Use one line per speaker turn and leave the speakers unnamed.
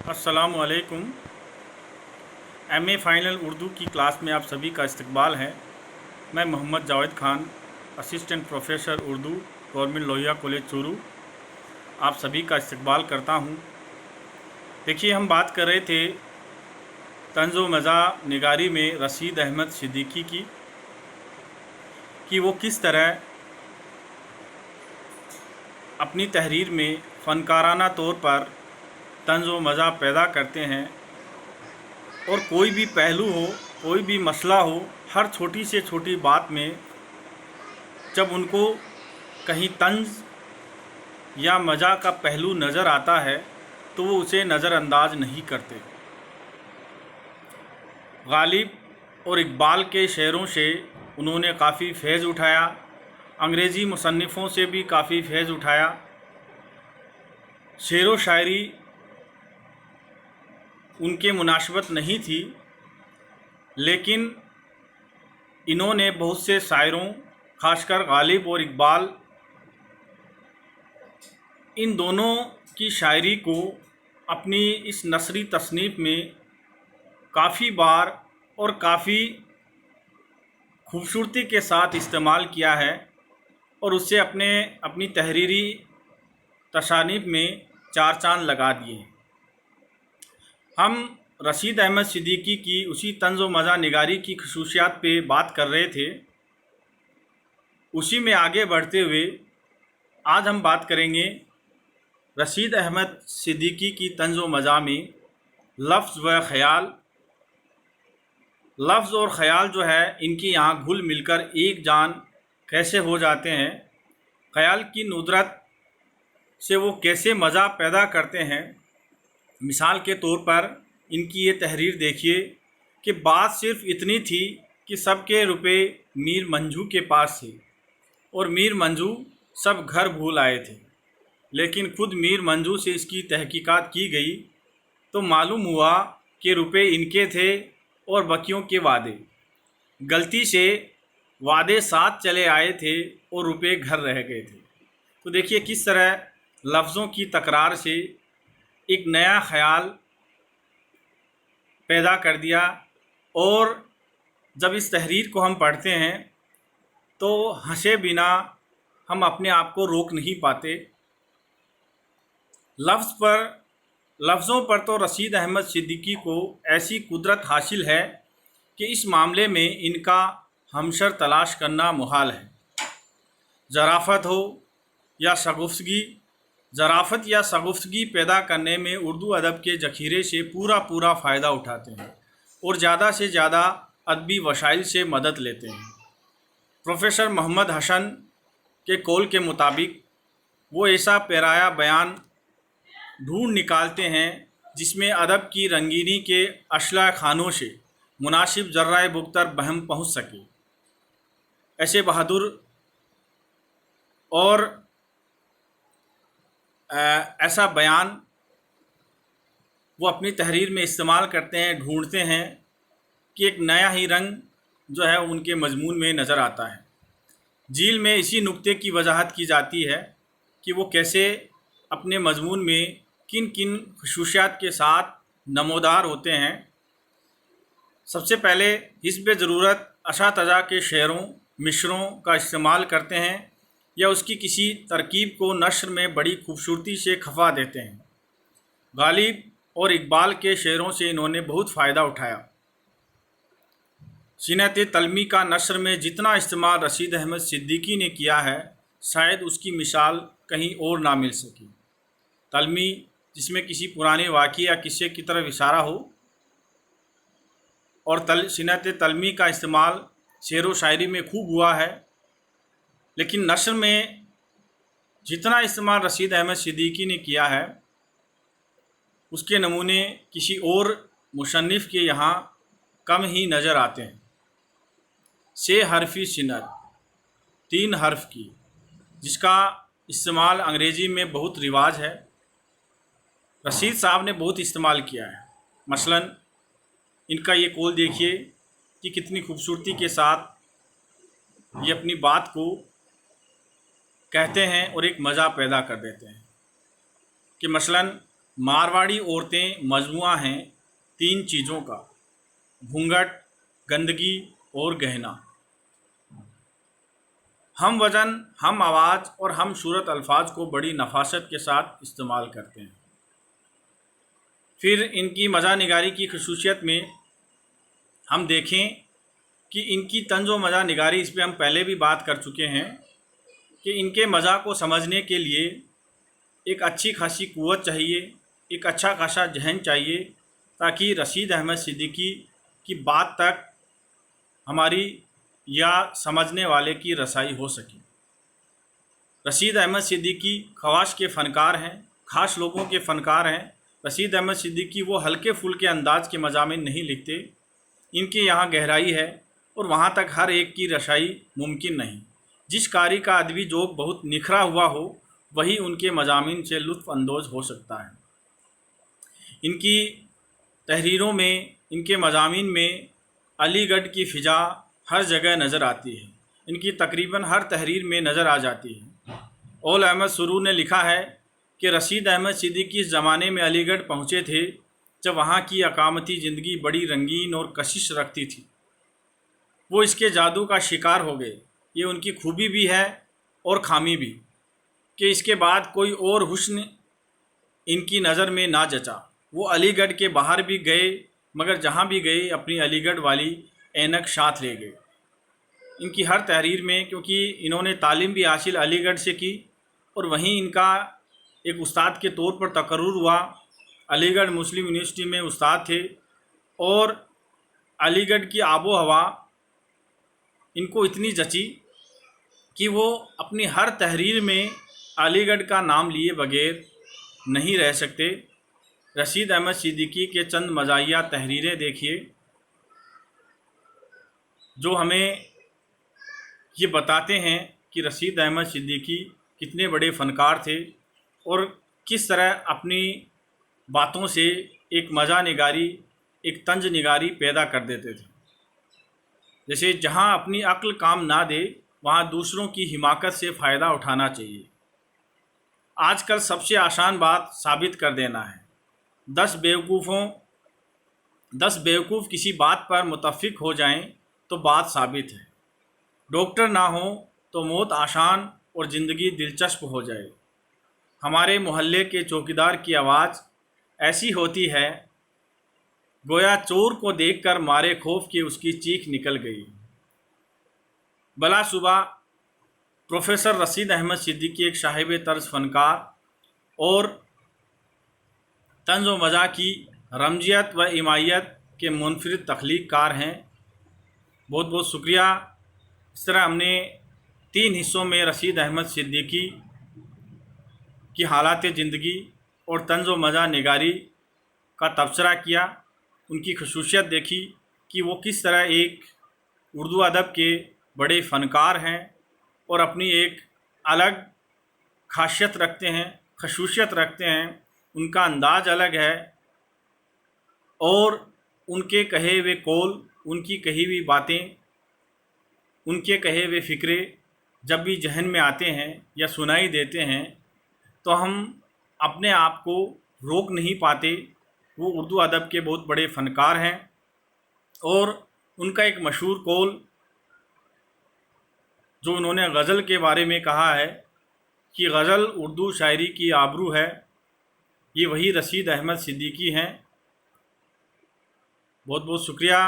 अस्सलाम वालेकुम। MA final Urdu की क्लास में आप सभी का इस्तकबाल है। मैं Mohammad Javed Khan, assistant professor Urdu, government Lohia college Churu, आप सभी का इस्तकबाल करता हूँ। देखिए, हम बात कर रहे थे तंज़ व मज़ा निगारी में रशीद अहमद सिद्दीकी की कि वो किस तरह अपनी तहरीर में फ़नकाराना तौर पर तंज़ व मज़ा पैदा करते हैं और कोई भी पहलू हो, कोई भी मसला हो, हर छोटी से छोटी बात में जब उनको कहीं तंज़ या मज़ा का पहलू नज़र आता है तो वो उसे नज़रअंदाज नहीं करते। गालिब और इकबाल के शेरों से उन्होंने काफ़ी फैज़ उठाया, अंग्रेज़ी मुसन्निफ़ों से भी काफ़ी फैज़ उठाया। शेर व शायरी उनके मुनासिबत नहीं थी, लेकिन इन्होंने बहुत से शायरों, ख़ासकर गालिब और इकबाल, इन दोनों की शायरी को अपनी इस नसरी तसनीफ़ में काफ़ी बार और काफ़ी खूबसूरती के साथ इस्तेमाल किया है और उससे अपनी तहरीरी तसानीफ़ में चार चाँद लगा दिए। हम रशीद अहमद सिद्दीकी की उसी तंज़ व मज़ा निगारी की खसूसियात पे बात कर रहे थे। उसी में आगे बढ़ते हुए आज हम बात करेंगे रशीद अहमद सिद्दीकी की तंज़ व मज़ा में लफ्ज़ व ख़याल। लफ्ज़ और ख़याल जो है, इनकी यहाँ घुल मिलकर एक जान कैसे हो जाते हैं, ख़याल की नुदरत से वो कैसे मज़ा पैदा करते हैं। मिसाल के तौर पर इनकी ये तहरीर देखिए कि बात सिर्फ़ इतनी थी कि सबके रुपए मीर मंजू के पास थे और मीर मंजू सब घर भूल आए थे, लेकिन खुद मीर मंजू से इसकी तहकीकात की गई तो मालूम हुआ कि रुपए इनके थे और बकियों के वादे। गलती से वादे साथ चले आए थे और रुपए घर रह गए थे। तो देखिए किस तरह लफ्ज़ों की तकरार से एक नया ख़याल पैदा कर दिया। और जब इस तहरीर को हम पढ़ते हैं तो हंसे बिना हम अपने आप को रोक नहीं पाते। लफ्ज़ों पर तो रशीद अहमद सिद्दीकी को ऐसी कुदरत हासिल है कि इस मामले में इनका हमशर तलाश करना मुहाल है। ज़राफ़त हो या शगुफ्तगी, ज़राफ़त या शगुफ्तगी पैदा करने में उर्दू अदब के ज़ख़ीरे से पूरा फ़ायदा उठाते हैं और ज़्यादा से ज़्यादा अदबी वसाइल से मदद लेते हैं। प्रोफेसर मोहम्मद हसन के कौल के मुताबिक वो ऐसा पैराया बयान ढूंढ निकालते हैं जिसमें अदब की रंगीनी के अशला खानों से मुनासिब ज़र्राए बुक्तर बहम पहुँच सके। ऐसे बहादुर और ऐसा बयान वो अपनी तहरीर में इस्तेमाल करते हैं, ढूंढते हैं कि एक नया ही रंग जो है उनके मजमून में नज़र आता है। झील में इसी नुक्ते की वजाहत की जाती है कि वो कैसे अपने मजमून में किन किन खसूसियात के साथ नमोदार होते हैं। सबसे पहले हिस्ब ज़रूरत अशातज़ा के शेरों, मिसरों का इस्तेमाल करते हैं या उसकी किसी तरकीब को नस्र में बड़ी खूबसूरती से खफा देते हैं। गालिब और इकबाल के शेरों से इन्होंने बहुत फ़ायदा उठाया। सीनत तलमी का नस्र में जितना इस्तेमाल रशीद अहमद सिद्दीकी ने किया है, शायद उसकी मिसाल कहीं और ना मिल सकी। तलमी जिसमें किसी पुराने वाक़े या किस्से की तरफ इशारा हो, और सीनत तलमी का इस्तेमाल शेर व शायरी में खूब हुआ है, लेकिन नस्र में जितना इस्तेमाल रशीद अहमद सिद्दीकी ने किया है उसके नमूने किसी और मुसन्निफ़ के यहाँ कम ही नज़र आते हैं। से हरफी सिनत, 3 हर्फ की, जिसका इस्तेमाल अंग्रेज़ी में बहुत रिवाज है, रशीद साहब ने बहुत इस्तेमाल किया है। मसलन इनका ये कौल देखिए कि कितनी खूबसूरती के साथ ये अपनी बात को कहते हैं और एक मज़ा पैदा कर देते हैं कि मसलन मारवाड़ी औरतें मजमुआ हैं 3 चीज़ों का: घूंघट, गंदगी और गहना। हम वज़न, हम आवाज़ और हम सूरत अल्फाज को बड़ी नफासत के साथ इस्तेमाल करते हैं। फिर इनकी मज़ा निगारी की खसूसियत में हम देखें कि इनकी तंज़ व मज़ा निगारी, इस पर हम पहले भी बात कर चुके हैं कि इनके मज़ा को समझने के लिए एक अच्छी खासी क़ुव्वत चाहिए, एक अच्छा खासा जहन चाहिए, ताकि रशीद अहमद सिद्दीकी की बात तक हमारी या समझने वाले की रसाई हो सके। रशीद अहमद सिद्दीकी ख़वास के फ़नकार हैं, ख़ास लोगों के फ़नकार हैं। रशीद अहमद सिद्दीकी वो हल्के फुल्के अंदाज के मज़ामिन नहीं लिखते, इनके यहाँ गहराई है और वहाँ तक हर एक की रसाई मुमकिन नहीं। जिस कारी का अदबी ज़ौक़ बहुत निखरा हुआ हो, वही उनके मज़ामिन से लुत्फ़ अंदोज़ हो सकता है। इनकी तहरीरों में, इनके मज़ामिन में अलीगढ़ की फ़िज़ा हर जगह नज़र आती है, इनकी तकरीबन हर तहरीर में नज़र आ जाती है। ओल अहमद सुरूर ने लिखा है कि रशीद अहमद सिद्दीकी इस ज़माने में अलीगढ़ पहुँचे थे जब वहाँ की अकामती ज़िंदगी बड़ी रंगीन और कशिश रखती थी। वो इसके जादू का शिकार हो गए। ये उनकी खूबी भी है और खामी भी कि इसके बाद कोई और हुस्न इनकी नज़र में ना जचा। वो अलीगढ़ के बाहर भी गए, मगर जहाँ भी गए अपनी अलीगढ़ वाली ऐनक साथ ले गए। इनकी हर तहरीर में, क्योंकि इन्होंने तालीम भी हासिल अलीगढ़ से की और वहीं इनका एक उस्ताद के तौर पर तकर्रुर हुआ। अलीगढ़ मुस्लिम यूनिवर्सिटी में उस्ताद थे और अलीगढ़ की आबो हवा इनको इतनी जची कि वो अपनी हर तहरीर में अलीगढ़ का नाम लिए बगैर नहीं रह सकते। रशीद अहमद सिद्दीकी के चंद मज़ाहिया तहरीरें देखिए, जो हमें ये बताते हैं कि रशीद अहमद सिद्दीकी कितने बड़े फ़नकार थे और किस तरह अपनी बातों से एक मज़ा निगारी, एक तंज निगारी पैदा कर देते थे। जैसे जहाँ अपनी अक्ल काम ना दे, वहाँ दूसरों की हिमाकत से फ़ायदा उठाना चाहिए। आजकल सबसे आसान बात साबित कर देना है। 10 बेवकूफ़ किसी बात पर मुत्तफ़िक हो जाएं तो बात साबित है। डॉक्टर ना हो तो मौत आसान और ज़िंदगी दिलचस्प हो जाए। हमारे मोहल्ले के चौकीदार की आवाज़ ऐसी होती है, गोया चोर को देखकर मारे खौफ की उसकी चीख निकल गई। बला सुबह प्रोफेसर रशीद अहमद सिद्दीकी एक साहिब तर्ज फ़नकार और तंज़ व मज़ा की रमजियत व इमायत के मुनफरिद तख्लीक़ कार हैं। बहुत बहुत शुक्रिया। इस तरह हमने 3 हिस्सों में रशीद अहमद सिद्दीकी की हालात ज़िंदगी और तंज़ व मज़ा निगारी का तबसरा किया, उनकी खसूसियत देखी कि वो किस तरह एक उर्दू अदब के बड़े फ़नकार हैं और अपनी एक अलग खासियत रखते हैं, खसूसियत रखते हैं। उनका अंदाज़ अलग है और उनके कहे हुए कौल, उनकी कही हुई बातें, उनके कहे हुए फ़िक्रे जब भी जहन में आते हैं या सुनाई देते हैं तो हम अपने आप को रोक नहीं पाते। वो उर्दू अदब के बहुत बड़े फ़नकार हैं और उनका एक मशहूर कौल जो उन्होंने गज़ल के बारे में कहा है कि गज़ल उर्दू शायरी की आबरू है, ये वही रशीद अहमद सिद्दीकी हैं। बहुत बहुत शुक्रिया।